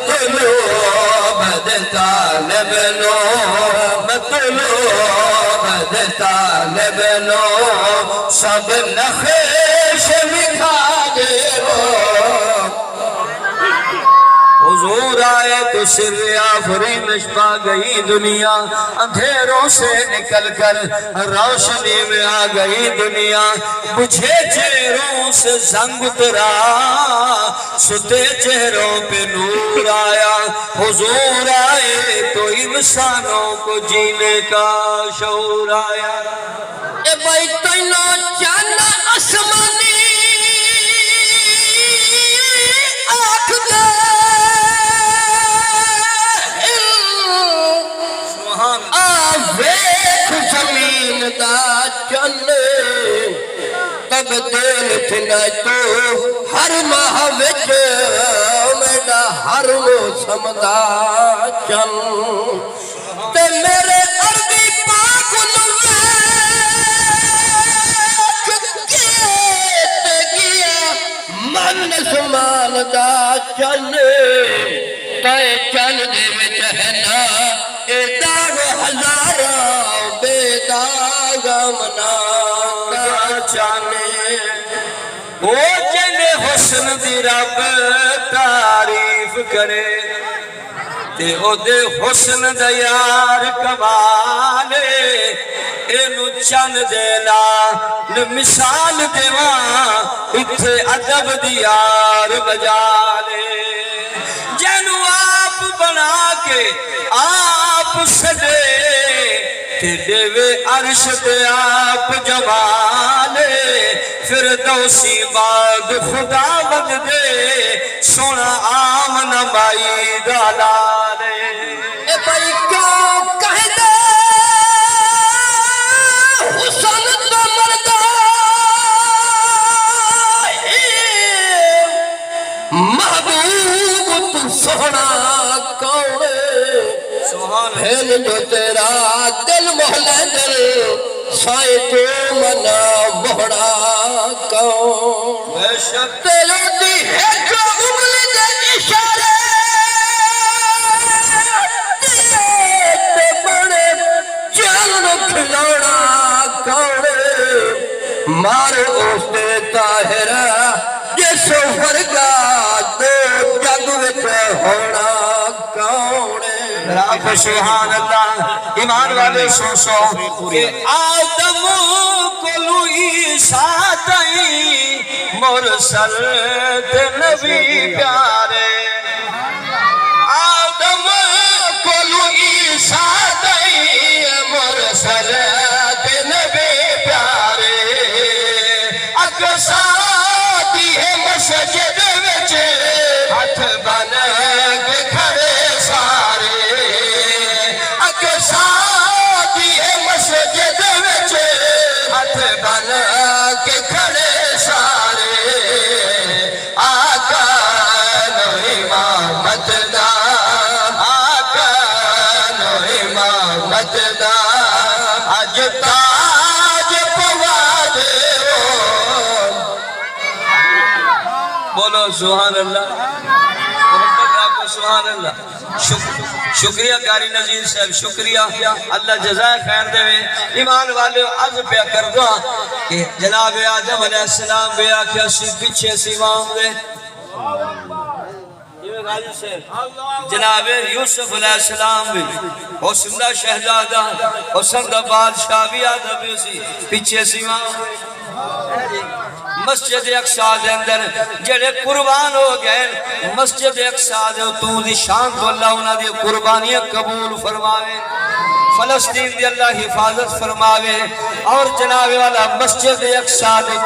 مطلوب طالب لو مطلوب طالب لو سب نخش مکھا دے حضور آئے تو سر آفرینش پا گئی دنیا اندھیروں سے نکل کر روشنی میں آ گئی دنیا بجھے چہروں سے زنگ اترا ستے چہروں پہ نور آیا حضور آئے تو انسانوں کو جینے کا شعور آیا اے بھائی تینو چاند آسمانی آنکھ دے زمین دا چلے تب دل تھنا تو ہر ماہ وچ میرا ہر موسم دا چل تے میرے عربی پاک نوے تے گیا من زمان دا چلے تے چل دے وچ ہے نا اے داغ ہزاراں بے داغ منا دا چانے وہ جن حسن دی رب تعریف کرے تے او دے حسن دا یار کمالے اینو چند دینا مثال دیواں اتھے ادب دی یار بجالے جنو آپ بنا کے آپ سدے تیرے وے عرش پہ آپ جمالے فردوسی بعد خدا بد دے سونا آمن بائی دالالے اے بھائی کیوں کہہ دے حسن تو مردہ محبوب تو سونا کوڑے ہے جو تیرا دل محلے دل سائے تو منا بہڑا کون بے شک تیرا دی ہے جو انگلی دے اشارے تے بڑے چل کھلوڑا کوڑے مار اس دے طاہرہ جسو فرگا دو جگ وچ ہونا کوڑے رب سبحان اللہ ایمان والے سو کہ آدم کلو عیسیٰ تائیں مرسل تے نبی پیارے آدم کلو عیسیٰ تائیں مرسل تے نبی پیارے اقصا دی ہے مسجد وچ ہاتھ بن کے کھڑے کے کھڑے سارے آقا نو امامت دا آقا نو امامت دا اج تاج پوا دے بولو سبحان اللہ سبحان اللہ شکریہ قاری نذیر صاحب شکریہ اللہ جزائے خیر دے ایمان والے عرض پہ کر دو کہ جناب آدم علیہ السلام بے آکھیا سی پیچھے سی امام دے جناب یوسف علیہ السلام بھی حسن دا شہزادہ حسن دا بادشاہ بھی آدم بھی اسی پیچھے سی امام مسجد اقصیٰ دے اندر جڑے قربان ہو گئے مسجد اقصیٰ دے تو دی شان تو اللہ انہاں دی قربانیاں قبول فرماوے فلسطین دی اللہ حفاظت فرماوے اور جناب والا مسجد اقصیٰ دے